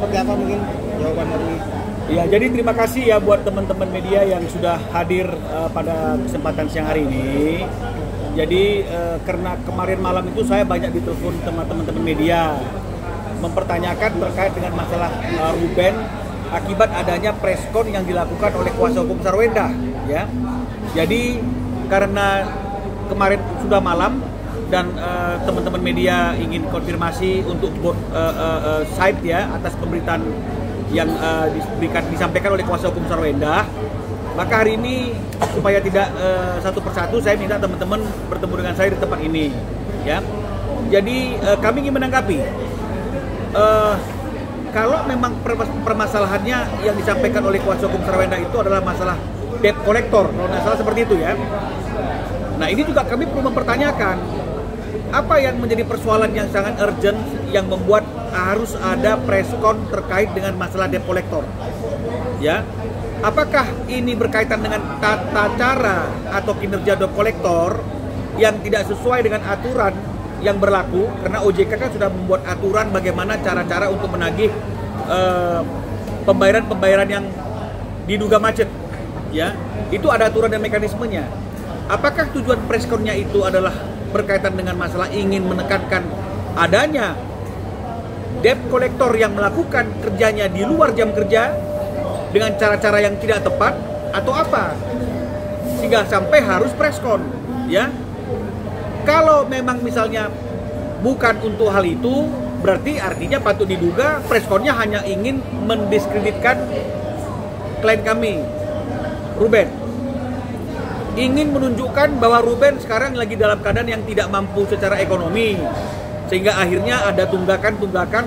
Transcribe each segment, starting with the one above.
seperti apa mungkin jawaban dari? Ya, jadi terima kasih ya buat teman-teman media yang sudah hadir pada kesempatan siang hari ini. Jadi karena kemarin malam itu saya banyak ditelepon teman-teman media mempertanyakan terkait dengan masalah Ruben akibat adanya preskon yang dilakukan oleh kuasa hukum Sarwenda, ya. Jadi karena kemarin sudah malam dan teman-teman media ingin konfirmasi untuk side ya atas pemberitaan yang disampaikan oleh kuasa hukum Sarwenda, maka hari ini supaya tidak satu persatu saya minta teman-teman bertemu dengan saya di tempat ini, ya. Jadi kami ingin menanggapi kalau memang permasalahannya yang disampaikan oleh kuasa hukum Sarwenda itu adalah masalah debt collector, kalau nggak salah seperti itu ya. Nah ini juga kami perlu mempertanyakan apa yang menjadi persoalan yang sangat urgent yang membuat harus ada preskon terkait dengan masalah debt collector, ya. Apakah ini berkaitan dengan tata cara atau kinerja debt collector yang tidak sesuai dengan aturan yang berlaku, karena OJK kan sudah membuat aturan bagaimana cara-cara untuk menagih pembayaran-pembayaran yang diduga macet, ya. Itu ada aturan dan mekanismenya. Apakah tujuan preskonnya itu adalah berkaitan dengan masalah ingin menekankan adanya debt collector yang melakukan kerjanya di luar jam kerja dengan cara-cara yang tidak tepat atau apa sehingga sampai harus preskon, ya. Kalau memang misalnya bukan untuk hal itu, berarti artinya patut diduga preskonnya hanya ingin mendiskreditkan klien kami, Ruben. Ingin menunjukkan bahwa Ruben sekarang lagi dalam keadaan yang tidak mampu secara ekonomi, sehingga akhirnya ada tunggakan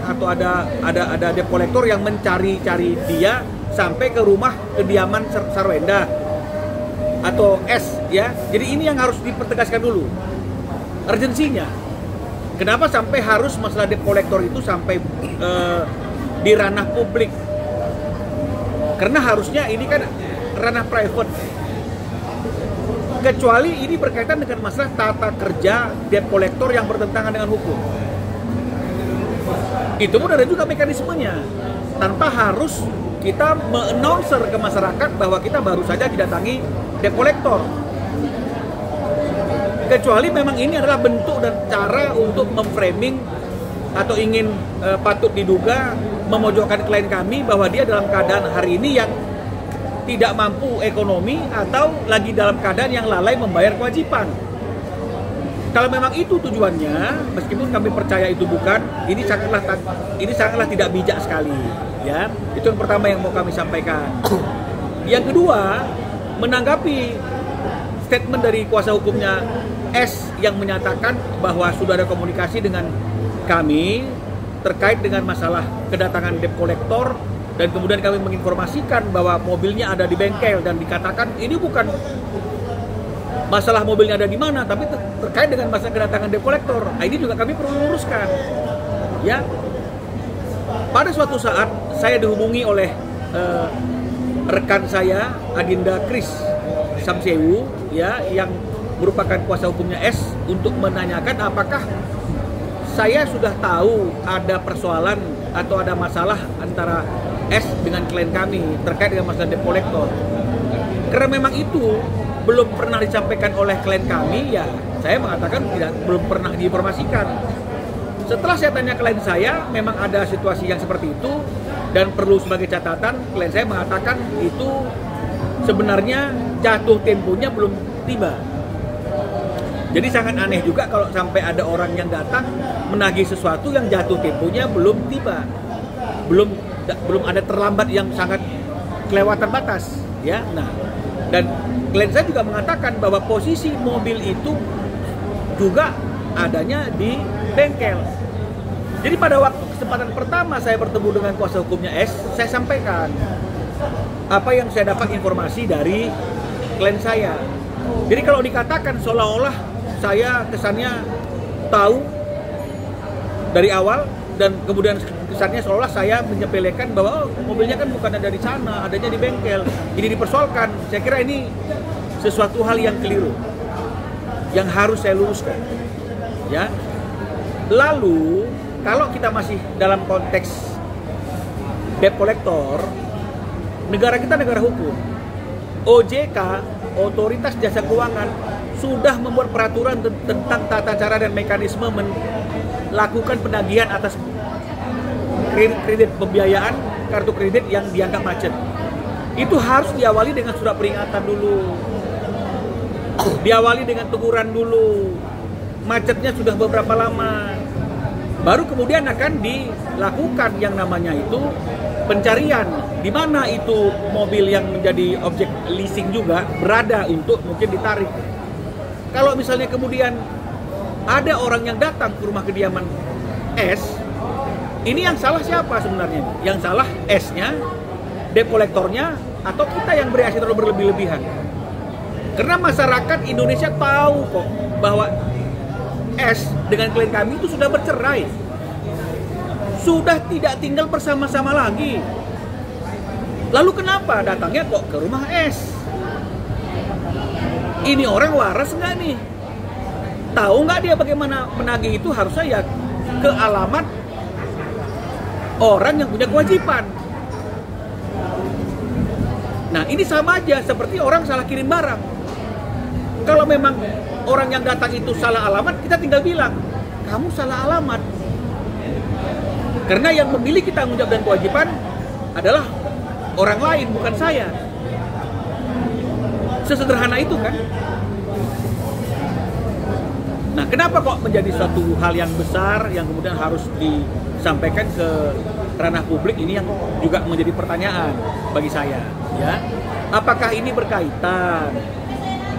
atau ada debt collector yang mencari-cari dia sampai ke rumah kediaman Sarwenda atau S, ya. Jadi ini yang harus dipertegaskan dulu urgensinya. Kenapa sampai harus masalah debt collector itu sampai di ranah publik? Karena harusnya ini kan ranah private. Kecuali ini berkaitan dengan masalah tata kerja debt collector yang bertentangan dengan hukum. Itu pun ada juga mekanismenya. Tanpa harus kita me-announcer ke masyarakat bahwa kita baru saja didatangi debt collector. Kecuali memang ini adalah bentuk dan cara untuk memframing atau ingin patut diduga memojokkan klien kami bahwa dia dalam keadaan hari ini yang tidak mampu ekonomi atau lagi dalam keadaan yang lalai membayar kewajiban. Kalau memang itu tujuannya, meskipun kami percaya itu bukan, ini sangatlah tidak bijak sekali, ya. Itu yang pertama yang mau kami sampaikan. Yang kedua, menanggapi statement dari kuasa hukumnya S yang menyatakan bahwa sudah ada komunikasi dengan kami terkait dengan masalah kedatangan debt collector. Dan kemudian kami menginformasikan bahwa mobilnya ada di bengkel dan dikatakan ini bukan masalah mobilnya ada di mana, tapi terkait dengan masalah kedatangan debt collector. Nah, ini juga kami perlu luruskan, ya. Pada suatu saat saya dihubungi oleh rekan saya Adinda Kris Samsewu, ya, yang merupakan kuasa hukumnya S untuk menanyakan apakah saya sudah tahu ada persoalan atau ada masalah antara S dengan klien kami terkait dengan masalah debt collector. Karena memang itu belum pernah disampaikan oleh klien kami, ya saya mengatakan belum pernah diinformasikan. Setelah saya tanya klien saya, memang ada situasi yang seperti itu dan perlu sebagai catatan, klien saya mengatakan itu sebenarnya jatuh temponya belum tiba. Jadi sangat aneh juga kalau sampai ada orang yang datang menagih sesuatu yang jatuh temponya belum tiba. Belum ada terlambat yang sangat kelewatan batas, ya. Nah, dan klien saya juga mengatakan bahwa posisi mobil itu juga adanya di bengkel. Jadi pada waktu kesempatan pertama saya bertemu dengan kuasa hukumnya S, saya sampaikan apa yang saya dapat informasi dari klien saya. Jadi kalau dikatakan seolah-olah saya kesannya tahu dari awal dan kemudian kesannya seolah saya menyepelekan bahwa mobilnya kan bukan ada di sana, adanya di bengkel. Ini dipersoalkan. Saya kira ini sesuatu hal yang keliru, yang harus saya luruskan. Ya. Lalu kalau kita masih dalam konteks debt collector, negara kita negara hukum. OJK, Otoritas Jasa Keuangan, sudah membuat peraturan tentang tata cara dan mekanisme melakukan penagihan atas kredit pembiayaan kartu kredit yang dianggap macet. Itu harus diawali dengan surat peringatan dulu, diawali dengan teguran dulu, macetnya sudah beberapa lama, baru kemudian akan dilakukan yang namanya itu pencarian di mana itu mobil yang menjadi objek leasing juga berada untuk mungkin ditarik. Kalau misalnya kemudian ada orang yang datang ke rumah kediaman S, ini yang salah siapa sebenarnya? Yang salah S-nya, debt collector-nya, atau kita yang bereaksi terlalu berlebih-lebihan? Karena masyarakat Indonesia tahu kok bahwa S dengan klien kami itu sudah bercerai, sudah tidak tinggal bersama-sama lagi. Lalu kenapa datangnya kok ke rumah S? Ini orang waras nggak nih? Tahu nggak dia bagaimana menagih itu? Harusnya ya ke alamat orang yang punya kewajiban. Nah, ini sama aja seperti orang salah kirim barang. Kalau memang orang yang datang itu salah alamat, kita tinggal bilang, kamu salah alamat. Karena yang memiliki tanggung jawab dan kewajiban adalah orang lain, bukan saya. Sesederhana itu kan. Nah, kenapa kok menjadi suatu hal yang besar yang kemudian harus disampaikan ke ranah publik? Ini yang juga menjadi pertanyaan bagi saya, ya. Apakah ini berkaitan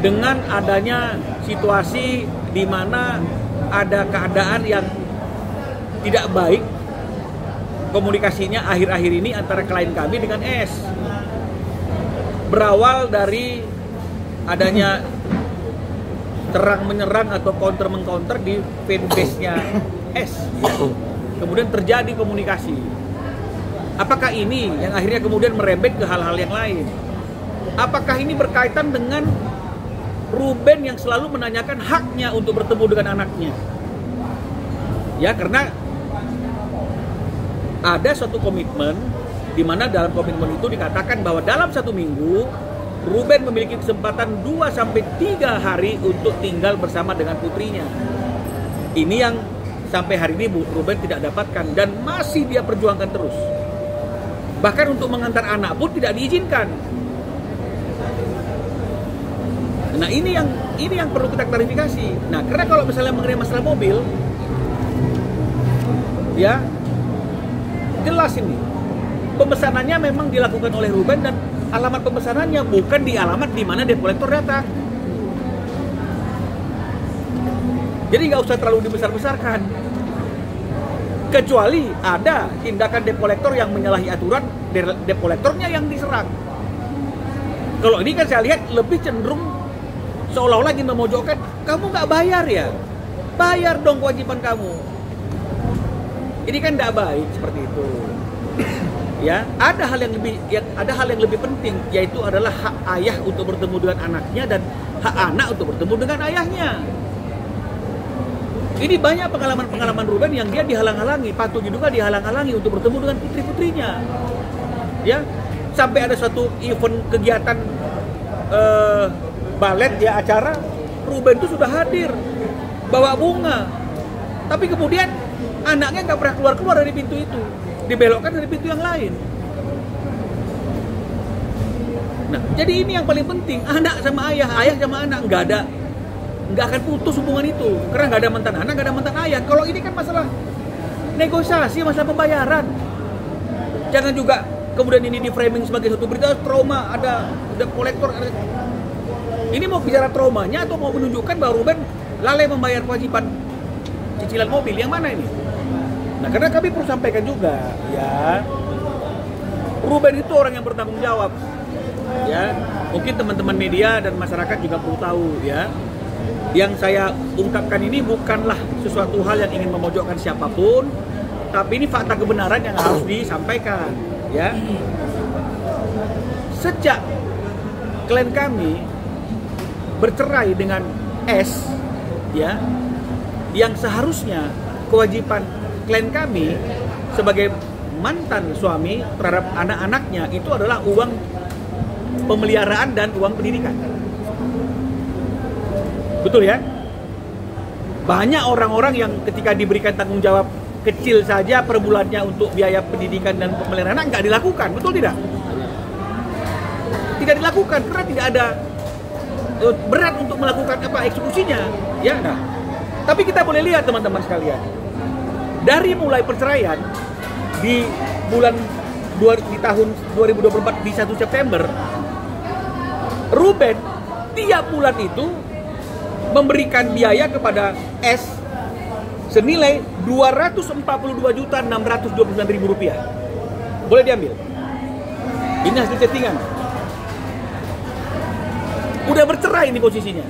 dengan adanya situasi di mana ada keadaan yang tidak baik komunikasinya akhir-akhir ini antara klien kami dengan S? Berawal dari adanya terang menyerang atau counter mengcounter di fanbase-nya S, ya. Kemudian terjadi komunikasi. Apakah ini yang akhirnya kemudian merembet ke hal-hal yang lain? Apakah ini berkaitan dengan Ruben yang selalu menanyakan haknya untuk bertemu dengan anaknya? Ya, karena ada suatu komitmen di mana dalam komitmen itu dikatakan bahwa dalam 1 minggu Ruben memiliki kesempatan 2-3 hari untuk tinggal bersama dengan putrinya. Ini yang sampai hari ini Ruben tidak dapatkan dan masih dia perjuangkan terus. Bahkan untuk mengantar anak pun tidak diizinkan. Nah, ini yang perlu kita klarifikasi. Nah, karena kalau misalnya mengenai masalah mobil, ya jelas ini pemesanannya memang dilakukan oleh Ruben dan alamat pemesanannya bukan di alamat di mana debt collector datang. Jadi nggak usah terlalu dibesar-besarkan. Kecuali ada tindakan debt collector yang menyalahi aturan, debt collectornya yang diserang. Kalau ini kan saya lihat lebih cenderung seolah-olah ingin memojokkan, kamu nggak bayar ya? Bayar dong kewajiban kamu. Ini kan nggak baik seperti itu. Ya, ada hal yang lebih penting, yaitu adalah hak ayah untuk bertemu dengan anaknya dan hak anak untuk bertemu dengan ayahnya. Ini banyak pengalaman Ruben yang dia dihalang-halangi, patut diduga dihalang-halangi untuk bertemu dengan putri-putrinya. Ya, sampai ada suatu event kegiatan balet ya, acara, Ruben itu sudah hadir bawa bunga, tapi kemudian anaknya nggak pernah keluar dari pintu itu, dibelokkan dari pintu yang lain. Nah, jadi ini yang paling penting, anak sama ayah, ayah sama anak nggak akan putus hubungan itu, karena nggak ada mantan anak, nggak ada mantan ayah. Kalau ini kan masalah negosiasi, masalah pembayaran. Jangan juga kemudian ini di framing sebagai satu berita trauma, ada kolektor. Ini mau bicara traumanya atau mau menunjukkan bahwa Ruben lalai membayar kewajiban cicilan mobil, yang mana ini? Nah, karena kami perlu sampaikan juga, ya, Ruben itu orang yang bertanggung jawab, ya. Mungkin teman-teman media dan masyarakat juga perlu tahu, ya. Yang saya ungkapkan ini bukanlah sesuatu hal yang ingin memojokkan siapapun, tapi ini fakta kebenaran yang harus disampaikan, ya. Sejak klien kami bercerai dengan S, ya, yang seharusnya kewajiban klien kami sebagai mantan suami terhadap anak-anaknya itu adalah uang pemeliharaan dan uang pendidikan. Betul ya? Banyak orang-orang yang ketika diberikan tanggung jawab kecil saja per bulannya untuk biaya pendidikan dan pemeliharaan nggak dilakukan, betul tidak? Tidak dilakukan karena tidak ada berat untuk melakukan eksekusinya, ya. Nah, tapi kita boleh lihat teman-teman sekalian, dari mulai perceraian di tahun 2024 di 1 September, Ruben tiap bulan itu memberikan biaya kepada S senilai Rp242.629.000. Boleh diambil. Ini hasil chattingan. Udah bercerai ini posisinya.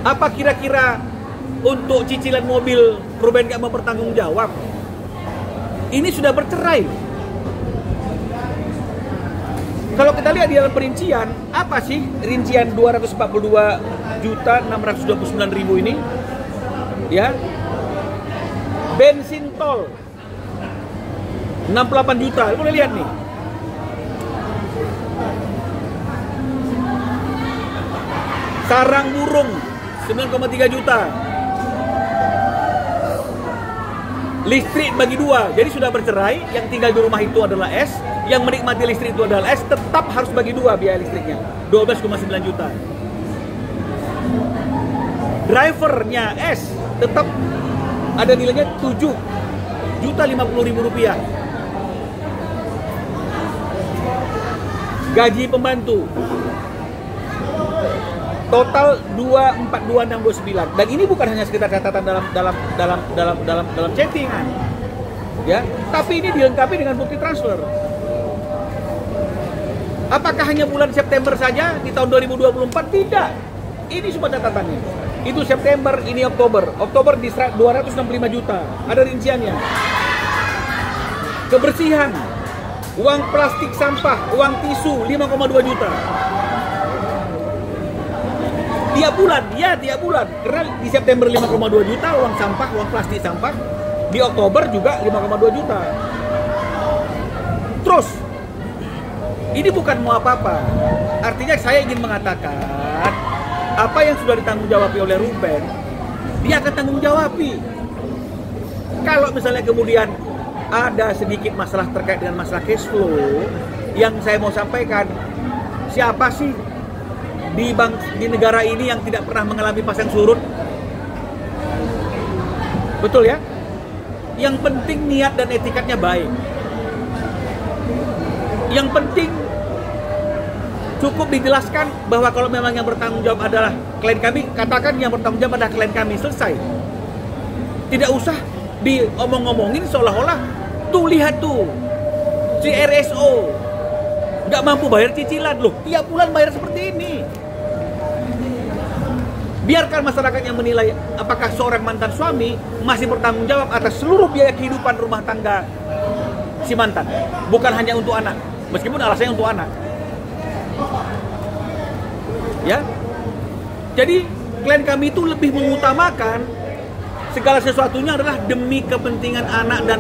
Apa kira-kira untuk cicilan mobil Ruben gak mau bertanggung jawab? Ini sudah bercerai. Kalau kita lihat di dalam perincian, apa sih rincian 242.629.000 ini? Ya. Bensin tol 68 juta. Boleh lihat nih. Sarang burung 9,3 juta. Listrik bagi dua. Jadi sudah bercerai, yang tinggal di rumah itu adalah S, yang menikmati listrik itu adalah S, tetap harus bagi dua biaya listriknya. 12,9 juta. Drivernya S tetap ada nilainya 7.050.000 rupiah. Gaji pembantu total 242.629, dan ini bukan hanya sekedar catatan dalam chattingan, ya, tapi ini dilengkapi dengan bukti transfer. Apakah hanya bulan September saja di tahun 2024? Tidak. Ini semua catatannya. Itu September, ini Oktober. Oktober di 265 juta. Ada rinciannya. Kebersihan, uang plastik sampah, uang tisu 5,2 juta. Tiap bulan, ya tiap bulan. Karena di September 5,2 juta uang sampah, uang plastik sampah. Di Oktober juga 5,2 juta. Terus, ini bukan mau apa-apa. Artinya saya ingin mengatakan, apa yang sudah ditanggung jawabi oleh Ruben, dia akan tanggung jawabi. Kalau misalnya kemudian ada sedikit masalah terkait dengan masalah cash flow, yang saya mau sampaikan, siapa sih di negara ini yang tidak pernah mengalami pasang surut? Betul ya? Yang penting niat dan etikatnya baik. Yang penting cukup dijelaskan bahwa kalau memang yang bertanggung jawab adalah klien kami, katakan yang bertanggung jawab adalah klien kami, selesai. Tidak usah diomong-ngomongin seolah-olah tuh lihat tuh si RSO nggak mampu bayar cicilan, loh tiap bulan bayar seperti ini. Biarkan masyarakat yang menilai apakah seorang mantan suami masih bertanggung jawab atas seluruh biaya kehidupan rumah tangga si mantan, bukan hanya untuk anak, meskipun alasannya untuk anak. Ya, jadi klien kami itu lebih mengutamakan segala sesuatunya adalah demi kepentingan anak dan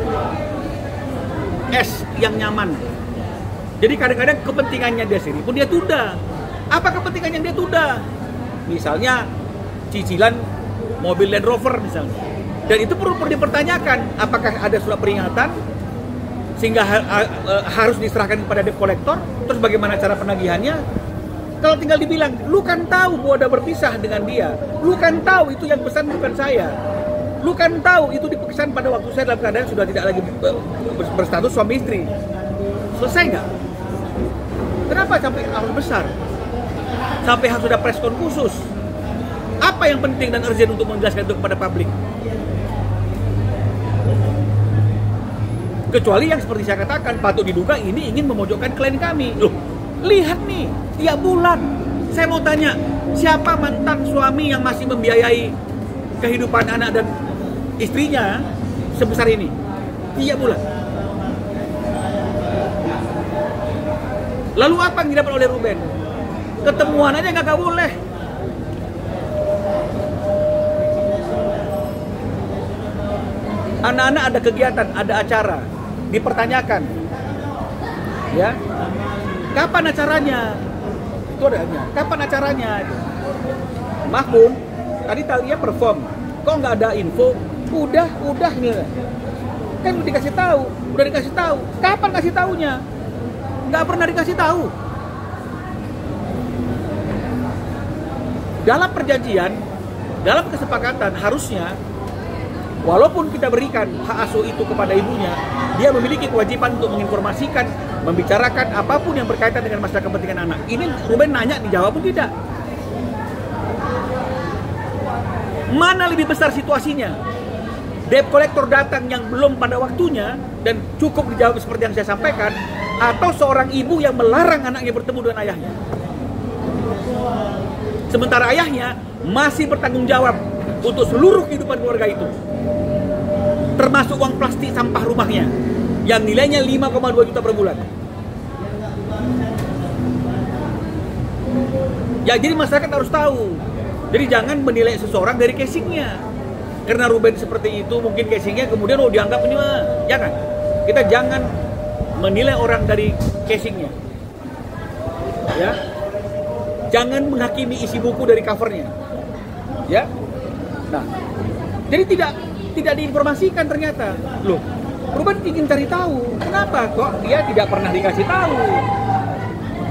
S yang nyaman. Jadi kadang-kadang kepentingannya dia sendiri pun dia tunda. Apa kepentingannya dia tunda? Misalnya cicilan mobil Land Rover misalnya. Dan itu perlu dipertanyakan, apakah ada surat peringatan sehingga harus diserahkan kepada debt collector? Terus bagaimana cara penagihannya? Kalau tinggal dibilang, lu kan tahu bahwa udah berpisah dengan dia, lu kan tahu itu yang pesan bukan saya, lu kan tahu itu dipesan pada waktu saya dalam keadaan sudah tidak lagi berstatus suami istri. Selesai nggak? Kenapa sampai harus besar? Sampai harus ada preskon khusus? Apa yang penting dan urgent untuk menjelaskan itu kepada publik? Kecuali yang seperti saya katakan, patut diduga ini ingin memojokkan klien kami. Loh, lihat nih, tiap bulan saya mau tanya, siapa mantan suami yang masih membiayai kehidupan anak dan istrinya sebesar ini? Tiap bulan. Lalu apa yang didapat oleh Ruben? Ketemuan aja nggak boleh. Anak-anak ada kegiatan, ada acara, dipertanyakan, ya, kapan acaranya? Itu adanya, kapan acaranya? Mahbun, tadi dia perform, kok nggak ada info? Udah nih, kan udah dikasih tahu, kapan kasih taunya? Nggak pernah dikasih tahu. Dalam perjanjian, dalam kesepakatan harusnya, walaupun kita berikan hak asuh itu kepada ibunya, dia memiliki kewajiban untuk menginformasikan, membicarakan apapun yang berkaitan dengan masalah kepentingan anak. Ini Ruben nanya, dijawab pun tidak. Mana lebih besar situasinya? Debt collector datang yang belum pada waktunya dan cukup dijawab seperti yang saya sampaikan, atau seorang ibu yang melarang anaknya bertemu dengan ayahnya. Sementara ayahnya masih bertanggung jawab untuk seluruh kehidupan keluarga itu, termasuk uang plastik sampah rumahnya yang nilainya 5,2 juta per bulan. Ya, jadi masyarakat harus tahu. Jadi jangan menilai seseorang dari casingnya. Karena Ruben seperti itu, mungkin casingnya kemudian dianggap ini mah. Jangan. Kita jangan menilai orang dari casingnya. Ya. Jangan menghakimi isi buku dari covernya. Ya. Nah, jadi tidak diinformasikan ternyata. Loh, Ruben ingin cari tahu, kenapa kok dia tidak pernah dikasih tahu?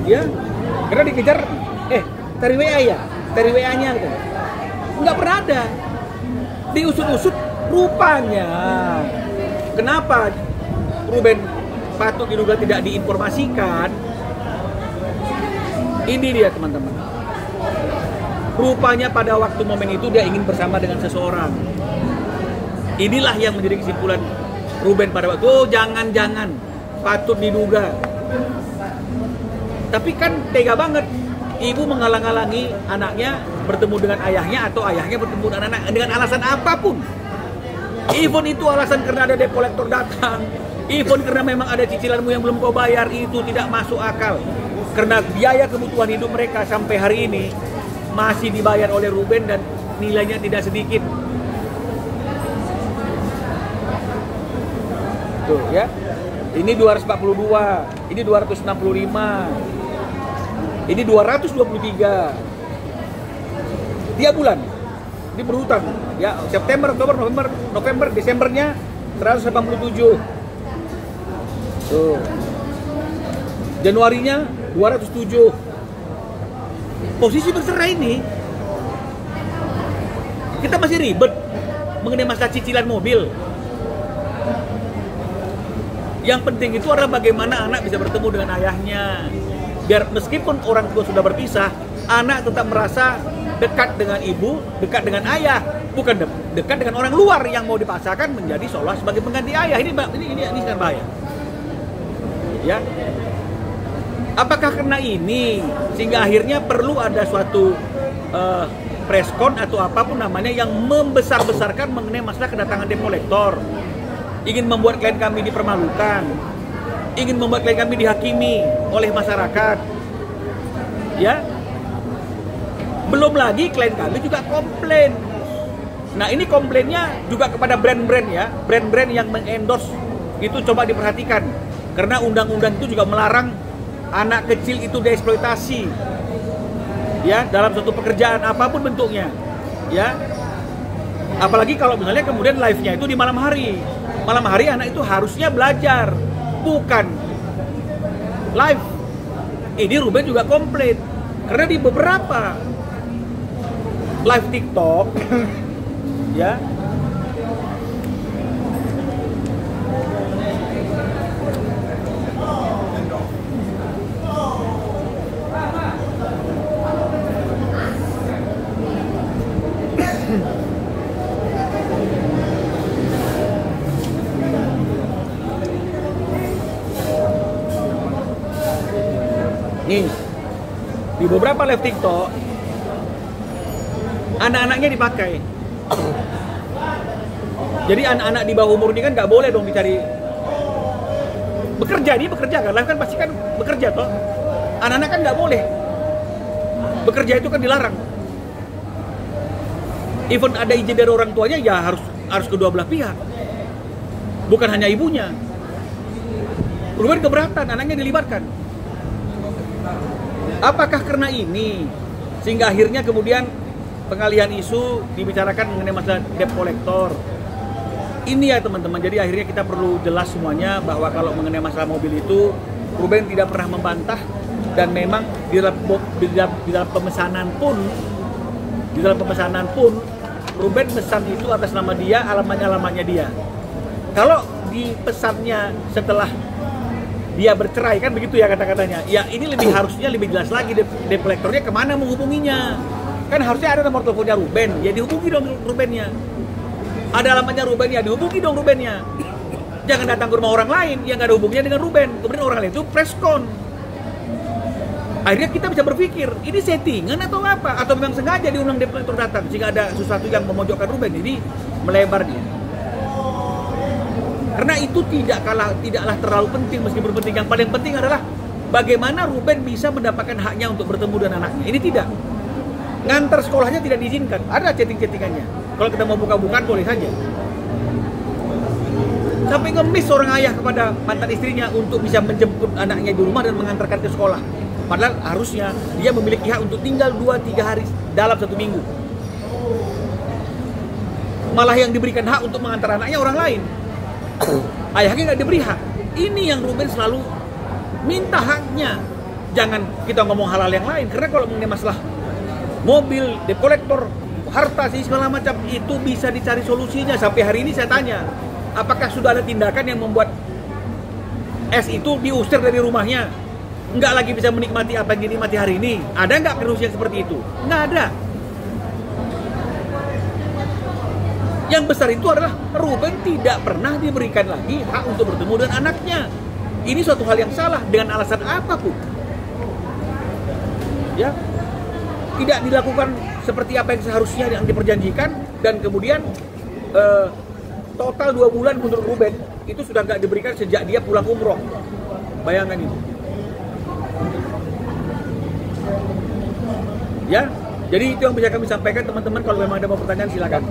Ya, karena dikejar, cari WA ya, cari WA-nya gitu. Nggak pernah ada. Diusut-usut rupanya. Kenapa Ruben patut diduga tidak diinformasikan? Ini dia teman-teman. Rupanya pada waktu momen itu dia ingin bersama dengan seseorang. Inilah yang menjadi kesimpulan Ruben pada waktu. Oh, jangan-jangan patut diduga. Tapi kan tega banget. Ibu menghalang-halangi anaknya bertemu dengan ayahnya atau ayahnya bertemu dengan anak dengan alasan apapun. Even itu alasan karena ada debt collector datang. Even karena memang ada cicilanmu yang belum kau bayar, itu tidak masuk akal. Karena biaya kebutuhan hidup mereka sampai hari ini masih dibayar oleh Ruben dan nilainya tidak sedikit. Tuh ya. Ini 242, ini 265. Ini 223. Tiap bulan ini berhutang ya, September, Oktober, November, Desembernya 187. Tuh. Januarinya 207. Posisi bercerai ini kita masih ribet mengenai masalah cicilan mobil. Yang penting itu adalah bagaimana anak bisa bertemu dengan ayahnya. Biar meskipun orang tua sudah berpisah, anak tetap merasa dekat dengan ibu, dekat dengan ayah, bukan dekat dengan orang luar yang mau dipaksakan menjadi seolah sebagai pengganti ayah. Ini sangat bahaya. Ya. Apakah karena ini sehingga akhirnya perlu ada suatu preskon atau apapun namanya yang membesar-besarkan mengenai masalah kedatangan debt collector, ingin membuat klien kami dipermalukan, ingin membuat klien kami dihakimi oleh masyarakat, ya. Belum lagi klien kami juga komplain. Nah, ini komplainnya juga kepada brand-brand ya, brand-brand yang mengendorse itu coba diperhatikan, karena undang-undang itu juga melarang anak kecil itu dieksploitasi, ya, dalam suatu pekerjaan apapun bentuknya, ya. Apalagi kalau misalnya kemudian live-nya itu di malam hari. Malam hari anak itu harusnya belajar, bukan live. Ini Ruben juga komplain karena di beberapa live TikTok, ya, nih, di beberapa live TikTok anak-anaknya dipakai. Jadi anak-anak di bawah umur ini kan nggak boleh dong dicari bekerja. Dia bekerja kan, live kan pasti kan bekerja toh. Anak-anak kan nggak boleh bekerja, itu kan dilarang. Even ada izin dari orang tuanya ya harus kedua belah pihak. bukan hanya ibunya. Ruben keberatan anaknya dilibatkan. Apakah karena ini sehingga akhirnya kemudian pengalihan isu dibicarakan mengenai masalah debt collector? Ini ya teman-teman, jadi akhirnya kita perlu jelas semuanya bahwa kalau mengenai masalah mobil itu Ruben tidak pernah membantah, dan memang di dalam pemesanan pun Ruben pesan itu atas nama dia, alamatnya dia. Kalau di pesannya setelah dia bercerai kan begitu ya kata-katanya, ya ini harusnya lebih jelas lagi debt collectornya kemana menghubunginya. Kan harusnya ada nomor teleponnya Ruben, ya dihubungi dong Rubennya. Ada alamatnya Ruben, ya dihubungi dong Rubennya. Jangan datang ke rumah orang lain yang nggak ada hubungannya dengan Ruben. Kemudian orang lain itu preskon. Akhirnya kita bisa berpikir, ini settingan atau apa? Atau memang sengaja diundang debt collector datang jika ada sesuatu yang memojokkan Ruben. Jadi melebar dia. Karena itu tidaklah terlalu penting meskipun penting. Yang paling penting adalah bagaimana Ruben bisa mendapatkan haknya untuk bertemu dengan anaknya. Ini tidak. Ngantar sekolahnya tidak diizinkan. Ada chatting-chattingannya. Kalau kita mau buka-bukaan boleh saja. Sampai ngemis seorang ayah kepada mantan istrinya untuk bisa menjemput anaknya di rumah dan mengantarkan ke sekolah. Padahal harusnya dia memiliki hak untuk tinggal 2-3 hari dalam 1 minggu. Malah yang diberikan hak untuk mengantar anaknya orang lain. Ayahnya nggak diberi hak. Ini yang Ruben selalu minta haknya. Jangan kita ngomong hal-hal yang lain. Karena kalau mengenai masalah mobil, debt collector, harta sih segala macam, itu bisa dicari solusinya. Sampai hari ini saya tanya, apakah sudah ada tindakan yang membuat S itu diusir dari rumahnya, nggak lagi bisa menikmati apa yang dinikmati hari ini? Ada nggak kasus yang seperti itu? Nggak ada. Yang besar itu adalah Ruben tidak pernah diberikan lagi hak untuk bertemu dengan anaknya. Ini suatu hal yang salah dengan alasan apapun. Ya, tidak dilakukan seperti apa yang seharusnya yang diperjanjikan, dan kemudian total 2 bulan menurut Ruben itu sudah nggak diberikan sejak dia pulang umroh. Bayangkan itu. Ya, jadi itu yang bisa kami sampaikan teman-teman. Kalau memang ada mau pertanyaan silakan.